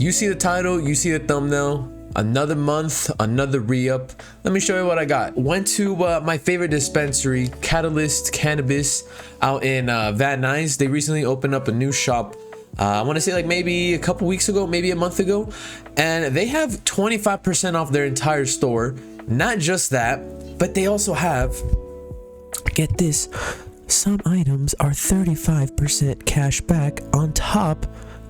You see the title, you see the thumbnail. Another month, another re-up. Let me show you what I got. Went to my favorite dispensary, Catalyst Cannabis, out in Van Nuys. They recently opened up a new shop. I want to say like maybe a couple weeks ago, maybe a month ago, and they have 25% off their entire store. Not just that, but they also have, get this, some items are 35% cash back on top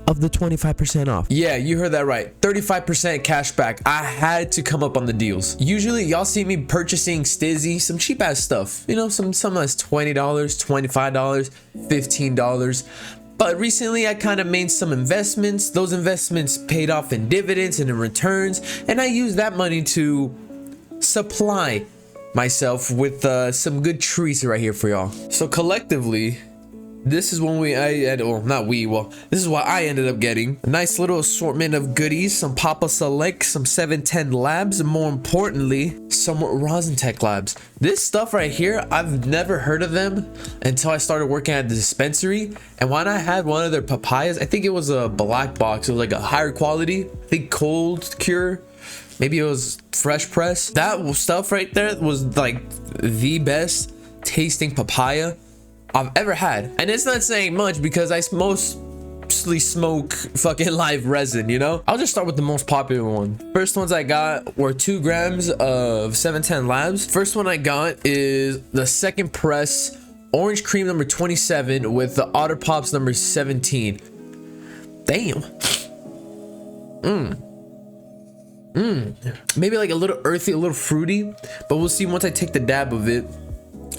of the 25% off. Yeah, you heard that right. 35% cash back. I had to come up on the deals. Usually y'all see me purchasing Stizzy, some cheap ass stuff. You know, some that's $20, $25, $15. But recently I kind of made some investments. Those investments paid off in dividends and in returns. And I used that money to supply myself with some good treats right here for y'all. So collectively, this is when this is what I ended up getting. A nice little assortment of goodies, some Papa Select, some 710 Labs, and more importantly, some Rosin Tech Labs. This stuff right here, I've never heard of them until I started working at the dispensary. And when I had one of their papayas, I think it was a black box. It was like a higher quality, I think cold cure. Maybe it was fresh press. That stuff right there was like the best tasting papaya I've ever had. And it's not saying much because I mostly smoke fucking live resin, you know? I'll just start with the most popular one. First ones I got were 2 grams of 710 Labs. First one I got is the second press orange cream number 27 with the Otter Pops number 17. Damn. Maybe like a little earthy, a little fruity, but we'll see once I take the dab of it.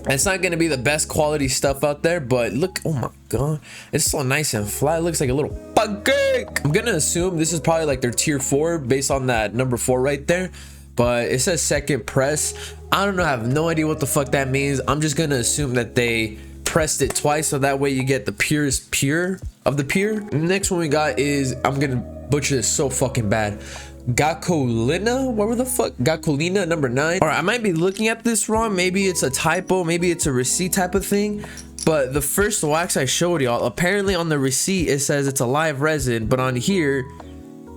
It's not gonna be the best quality stuff out there, but look, oh my god, it's so nice and flat. It looks like a little pancake. I'm gonna assume this is probably like their tier 4 based on that number 4 right there, but it says second press. I don't know, I have no idea what the fuck that means. I'm just gonna assume that they pressed it twice so that way you get the purest pure of the pure. Next one we got is, I'm gonna butcher this so fucking bad, Gacolina, whatever the fuck, Gacolina number 9. All right, I might be looking at this wrong. Maybe it's a typo, maybe it's a receipt type of thing, but the first wax I showed y'all, apparently on the receipt it says it's a live resin, but on here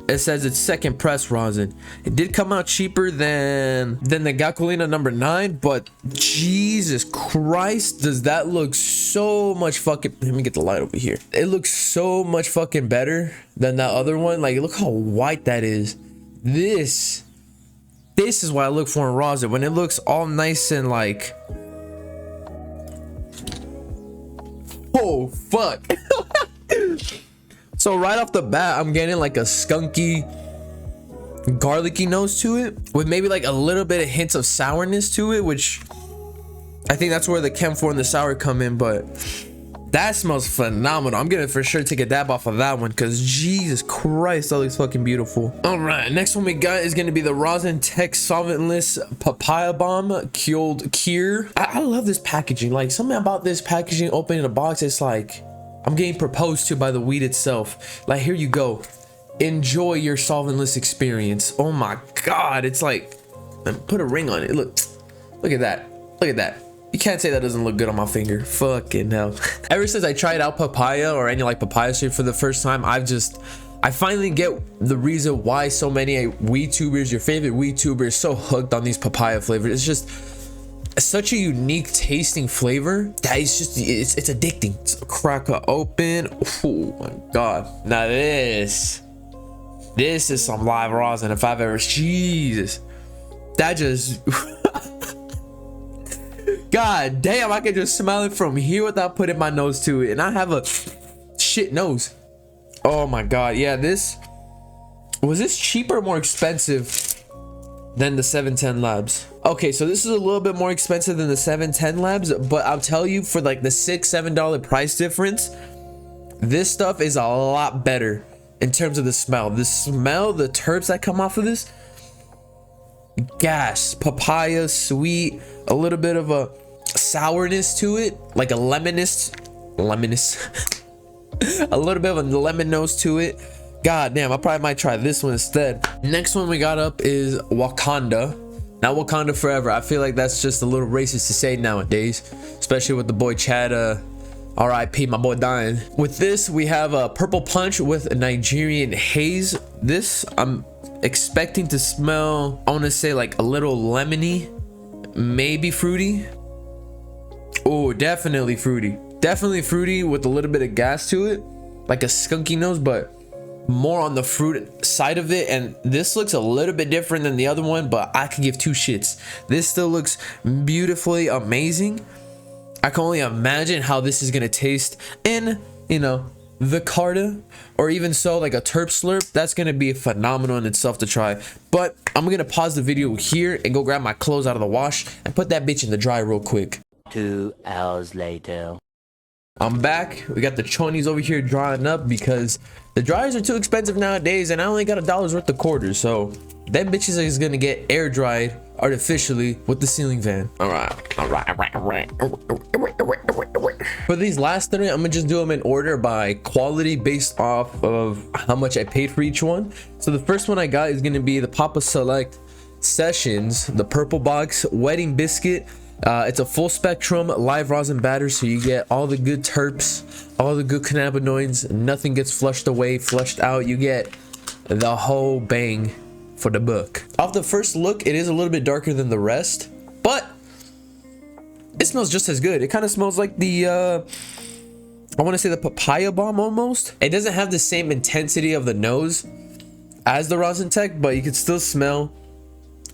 it says it's second press rosin. It did come out cheaper than the Gacolina number 9, but Jesus Christ, does that look so much fucking, let me get the light over here. It looks so much fucking better than that other one. Like, look how white that is. This is what I look for in rosin, when it looks all nice and like, oh fuck. So right off the bat, I'm getting like a skunky, garlicky nose to it with maybe like a little bit of hints of sourness to it, which I think that's where the camphor and the sour come in, but that smells phenomenal. I'm gonna for sure take a dab off of that one because Jesus Christ, that looks fucking beautiful. All right, next one we got is gonna be the Rosin Tech Solventless Papaya Bomb Cured Cure. I love this packaging. Like, something about this packaging, opening the box, it's like I'm getting proposed to by the weed itself. Like, here you go, enjoy your solventless experience. Oh my god, it's like, put a ring on it. Look at that, look at that. You can't say that doesn't look good on my finger. Fucking hell. Ever since I tried out papaya or any like papaya shape for the first time, I finally get the reason why so many weed tubers, your favorite weed tuber, is so hooked on these papaya flavors. It's just such a unique tasting flavor that it's addicting. It's crack it open. Oh my god. Now this is some live rosin if I've ever, Jesus. That just god damn, I can just smell it from here without putting my nose to it, and I have a shit nose. Oh my god. Yeah, was this cheaper or more expensive than the 710 Labs? Okay, so this is a little bit more expensive than the 710 Labs, but I'll tell you, for like the $6-7 price difference, this stuff is a lot better in terms of the smell. The terps that come off of this, gas, papaya, sweet, a little bit of a sourness to it, like a lemonist a little bit of a lemon nose to it. God damn, I probably might try this one instead. Next one we got up is Wakanda. Not Wakanda Forever. I feel like that's just a little racist to say nowadays, especially with the boy Chad RIP, my boy dying. With this, we have a purple punch with a Nigerian haze. This I'm expecting to smell, I want to say like a little lemony, maybe fruity. Oh, definitely fruity. Definitely fruity with a little bit of gas to it, like a skunky nose, but more on the fruit side of it. And this looks a little bit different than the other one, but I can give two shits. This still looks beautifully amazing. I can only imagine how this is gonna taste in, you know, the Carta, or even so like a terp slurp. That's gonna be phenomenal in itself to try. But I'm gonna pause the video here and go grab my clothes out of the wash and put that bitch in the dry real quick. 2 hours later. I'm back. We got the chonies over here drying up because the dryers are too expensive nowadays, and I only got $1 worth of quarters, so that bitches is gonna get air dried artificially with the ceiling fan. All right. For these last three, I'm gonna just do them in order by quality based off of how much I paid for each one. So the first one I got is gonna be the Papa Select Sessions, the purple box wedding biscuit. It's a full spectrum live rosin batter, so you get all the good terps, all the good cannabinoids. Nothing gets flushed away, flushed out. You get the whole bang for the buck. Off the first look, it is a little bit darker than the rest, but it smells just as good. It kind of smells like the I want to say the papaya bomb almost. It doesn't have the same intensity of the nose as the Rosin Tech, but you can still smell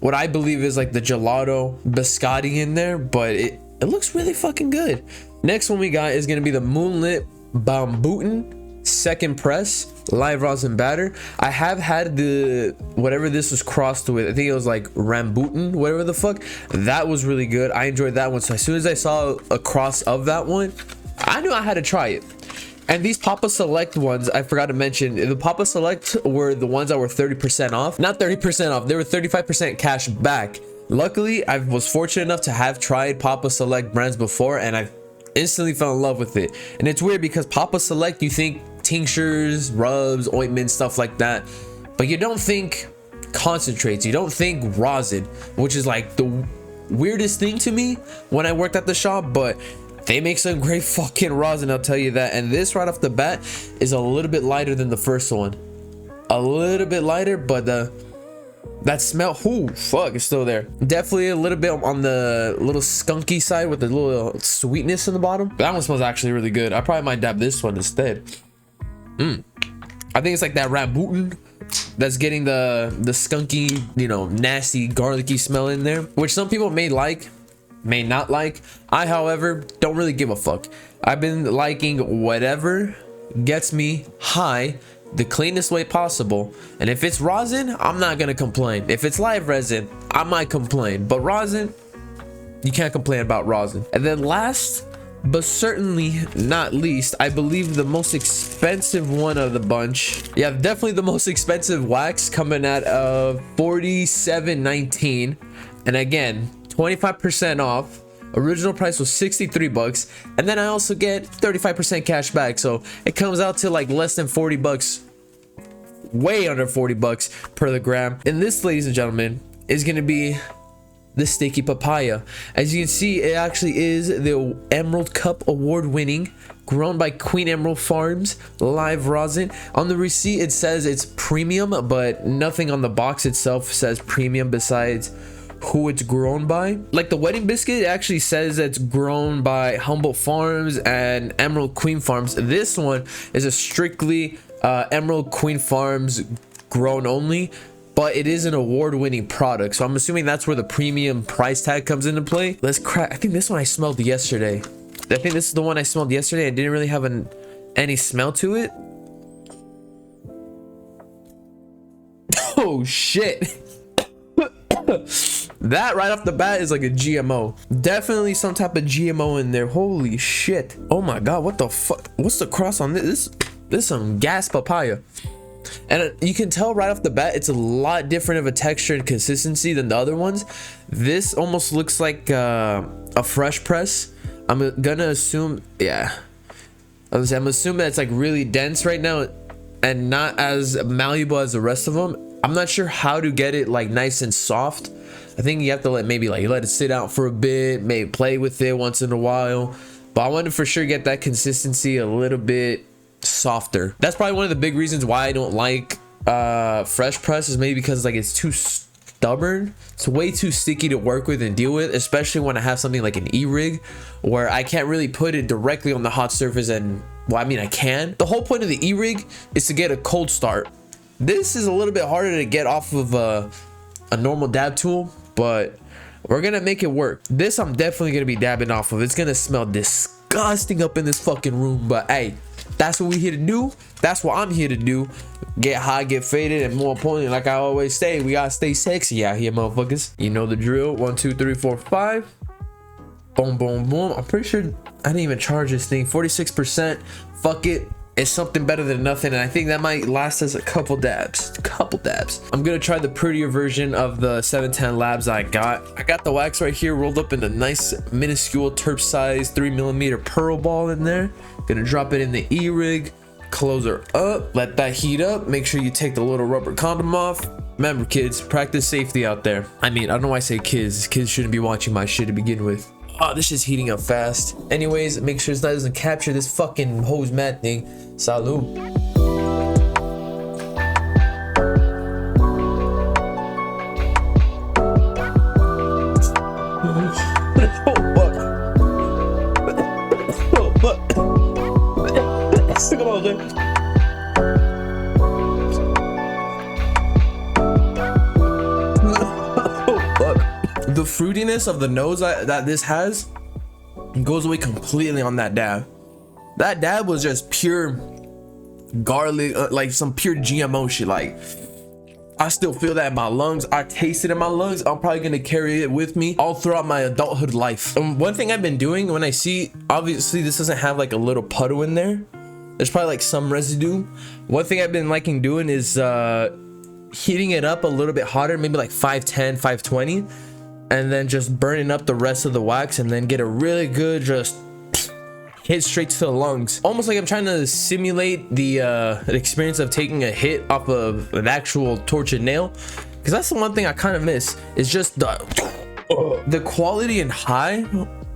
what I believe is like the gelato biscotti in there, but it looks really fucking good. Next one we got is gonna be the Moonlit Bambutin second press live rosin batter. I have had the whatever this was crossed with. I think it was like Rambutan, whatever the fuck. That was really good. I enjoyed that one. So as soon as I saw a cross of that one, I knew I had to try it. And these Papa Select ones, I forgot to mention, the Papa Select were the ones that were 30% off. Not 30% off, they were 35% cash back. Luckily, I was fortunate enough to have tried Papa Select brands before, and I instantly fell in love with it. And it's weird because Papa Select, you think tinctures, rubs, ointments, stuff like that, but you don't think concentrates, you don't think rosin, which is like the weirdest thing to me when I worked at the shop. But they make some great fucking rosin, I'll tell you that. And this right off the bat is a little bit lighter than the first one. A little bit lighter, but that smell, ooh, fuck, it's still there. Definitely a little bit on the little skunky side with the little sweetness in the bottom. That one smells actually really good. I probably might dab this one instead. I think it's like that Rambutan that's getting the skunky, you know, nasty, garlicky smell in there, which some people may like, may not like. I, however, don't really give a fuck. I've been liking whatever gets me high the cleanest way possible, and if it's rosin, I'm not gonna complain. If it's live resin, I might complain, but rosin, you can't complain about rosin. And then last but certainly not least, I believe the most expensive one of the bunch, yeah, definitely the most expensive wax, coming at $47.19, and again 25% off. Original price was 63 bucks, and then I also get 35% cash back, so it comes out to like less than 40 bucks, way under 40 bucks per the gram. And this, ladies and gentlemen, is going to be the Sticky Papaya. As you can see, it actually is the Emerald Cup award winning, grown by Queen Emerald Farms live rosin. On the receipt it says it's premium, but nothing on the box itself says premium besides who it's grown by. Like the wedding biscuit, it actually says it's grown by Humboldt Farms and Emerald Queen Farms. This one is a strictly Emerald Queen Farms grown only, but it is an award-winning product, so I'm assuming that's where the premium price tag comes into play. Let's crack. I think this one I smelled yesterday. I think this is the one I smelled yesterday. I didn't really have any smell to it. Oh shit. That right off the bat is like a GMO. Definitely some type of GMO in there. Holy shit. Oh my god, what the fuck? What's the cross on this? This is some gas papaya. And you can tell right off the bat it's a lot different of a texture and consistency than the other ones. This almost looks like a fresh press. I'm gonna assume, yeah, I'm assuming it's like really dense right now and not as malleable as the rest of them. I'm not sure how to get it like nice and soft. I think you have to let it sit out for a bit, maybe play with it once in a while. but I want to for sure get that consistency a little bit softer. That's probably one of the big reasons why I don't like fresh press, is maybe because like it's too stubborn. It's way too sticky to work with and deal with, especially when I have something like an e-rig where I can't really put it directly on the hot surface. And well, I mean, I can. The whole point of the e-rig is to get a cold start. This is a little bit harder to get off of a normal dab tool, but we're gonna make it work. This I'm definitely gonna be dabbing off of. It's gonna smell disgusting up in this fucking room, but hey, that's what we here to do. That's what I'm here to do. Get high, get faded, and more importantly, like I always say, we gotta stay sexy out here, motherfuckers. You know the drill. 1 2 3 4 5. Boom, boom, boom. I'm pretty sure I didn't even charge this thing. 46%. Fuck it. It's something better than nothing, and I think that might last us a couple dabs. I'm gonna try the prettier version of the 710 Labs I got the wax right here rolled up in a nice minuscule terp size 3mm pearl ball in there. Gonna drop it in the e-rig, close her up, let that heat up. Make sure you take the little rubber condom off. Remember, kids, practice safety out there. I mean, I don't know why I say kids. Kids shouldn't be watching my shit to begin with. Oh, this is heating up fast. Anyways, make sure it doesn't capture this fucking hose mat thing. Salud. Oh, fuck. Come on, dude. The fruitiness of the nose that this has goes away completely on that dab. That dab was just pure garlic, like some pure GMO shit. Like, I still feel that in my lungs. I taste it in my lungs. I'm probably gonna carry it with me all throughout my adulthood life. One thing I've been doing when I see, obviously this doesn't have like a little puddle in there. There's probably like some residue. One thing I've been liking doing is heating it up a little bit hotter, maybe like 510, 520. And then just burning up the rest of the wax, and then get a really good just hit straight to the lungs, almost like I'm trying to simulate the experience of taking a hit off of an actual tortured nail, because that's the one thing I kind of miss, is just the quality and high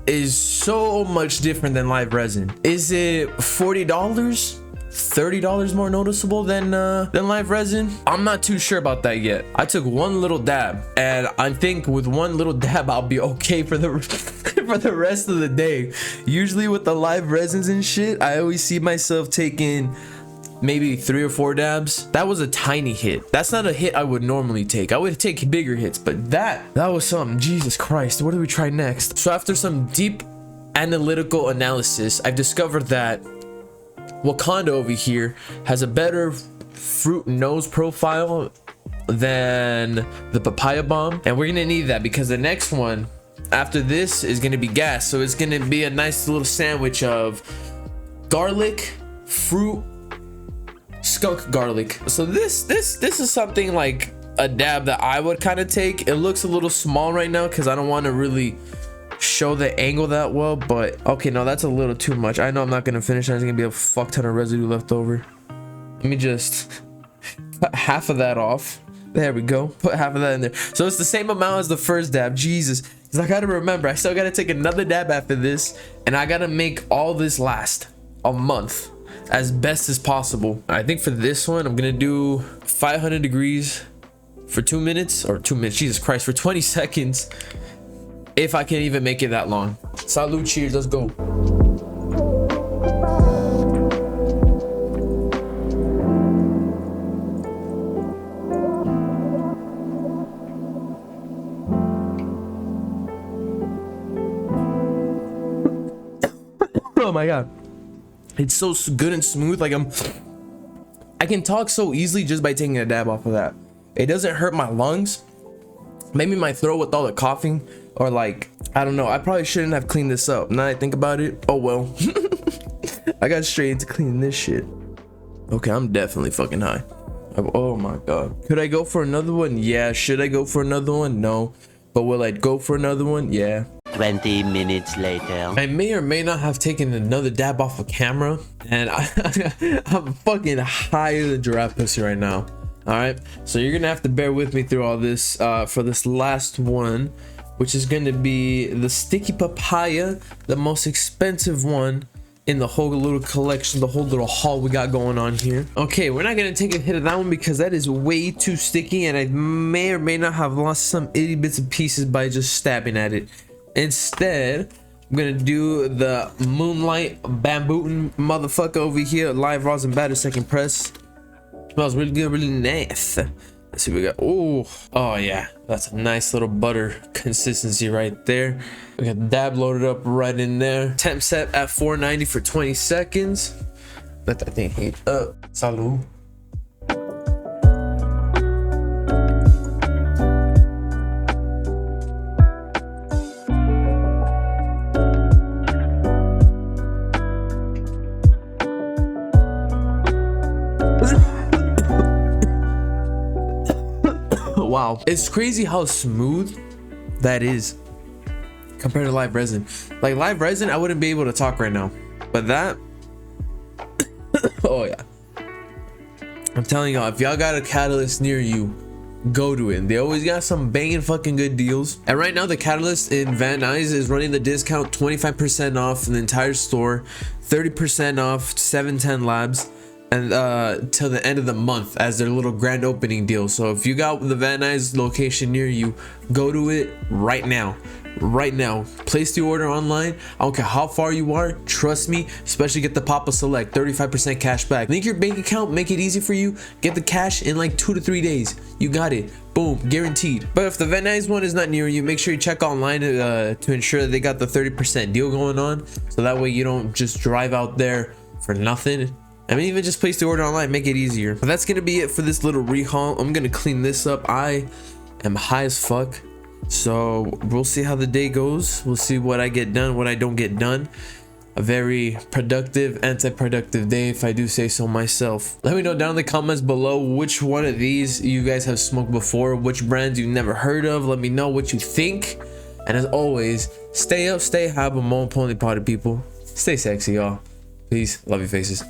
is so much different than live resin. Is it $40? $30 more noticeable than live resin? I'm not too sure about that yet. I took one little dab, and I think with one little dab I'll be okay for the for the rest of the day. Usually with the live resins and shit, I always see myself taking maybe 3 or 4 dabs. That was a tiny hit. That's not a hit I would normally take. I would take bigger hits, but that was something. Jesus Christ, what do we try next? So after some deep analytical analysis, I've discovered that Wakanda over here has a better fruit nose profile than the papaya bomb, and we're gonna need that because the next one after this is gonna be gas. So it's gonna be a nice little sandwich of garlic, fruit, skunk garlic. So this is something like a dab that I would kind of take. It looks a little small right now because I don't want to really show the angle that well, but okay, no, that's a little too much. I know I'm not gonna finish. There's gonna be a fuck ton of residue left over. Let me just cut half of that off. There we go. Put half of that in there. So it's the same amount as the first dab. Jesus, because I gotta remember, I still gotta take another dab after this, and I gotta make all this last a month as best as possible. I think for this one, I'm gonna do 500 degrees for 2 minutes, or 2 minutes, Jesus Christ, for 20 seconds. If I can even make it that long. Salud, cheers, let's go. Oh my God. It's so good and smooth. Like I can talk so easily just by taking a dab off of that. It doesn't hurt my lungs. Maybe my throat with all the coughing, or like, I don't know. I probably shouldn't have cleaned this up. Now that I think about it, oh well. I got straight into cleaning this shit. Okay, I'm definitely fucking high. Oh my God. Could I go for another one? Yeah. Should I go for another one? No. But will I go for another one? Yeah. 20 minutes later. I may or may not have taken another dab off of camera, and I'm fucking high as a giraffe pussy right now. All right, so you're gonna have to bear with me through all this. For this last one, which is going to be the sticky papaya, the most expensive one in the whole little collection, the whole little haul we got going on here. Okay, we're not going to take a hit of that one because that is way too sticky, and I may or may not have lost some itty bits and pieces by just stabbing at it. Instead, I'm gonna do the Moonlight Bamboo motherfucker over here, live rosin batter second press. Smells really good, really nice. Let's see what we got. Oh yeah, that's a nice little butter consistency right there. We got the dab loaded up right in there. Temp set at 490 for 20 seconds. Let that thing heat up. Salud. Wow, it's crazy how smooth that is compared to live resin. Like live resin, I wouldn't be able to talk right now, but that oh yeah, I'm telling y'all, if y'all got a Catalyst near you, go to it. They always got some banging fucking good deals. And right now the Catalyst in Van Nuys is running the discount 25% off the entire store, 30% off 710 Labs, and till the end of the month as their little grand opening deal. So if you got the Van Nuys location near you, go to it right now. Place the order online. I don't care how far you are, trust me, especially get the Papa Select 35% cash back. Link your bank account, make it easy for you, get the cash in like 2 to 3 days. You got it, boom, guaranteed. But if the Van Nuys one is not near you, make sure you check online to ensure that they got the 30% deal going on, so that way you don't just drive out there for nothing. I mean, even just place the order online, make it easier. But that's gonna be it for this little rehaul. I'm gonna clean this up. I am high as fuck, so we'll see how the day goes. We'll see what I get done, what I don't get done. A very productive, anti-productive day, if I do say so myself. Let me know down in the comments below which one of these you guys have smoked before, which brands you've never heard of. Let me know what you think. And as always, stay up, stay high, but more importantly, party people, stay sexy, y'all. Peace, love your faces.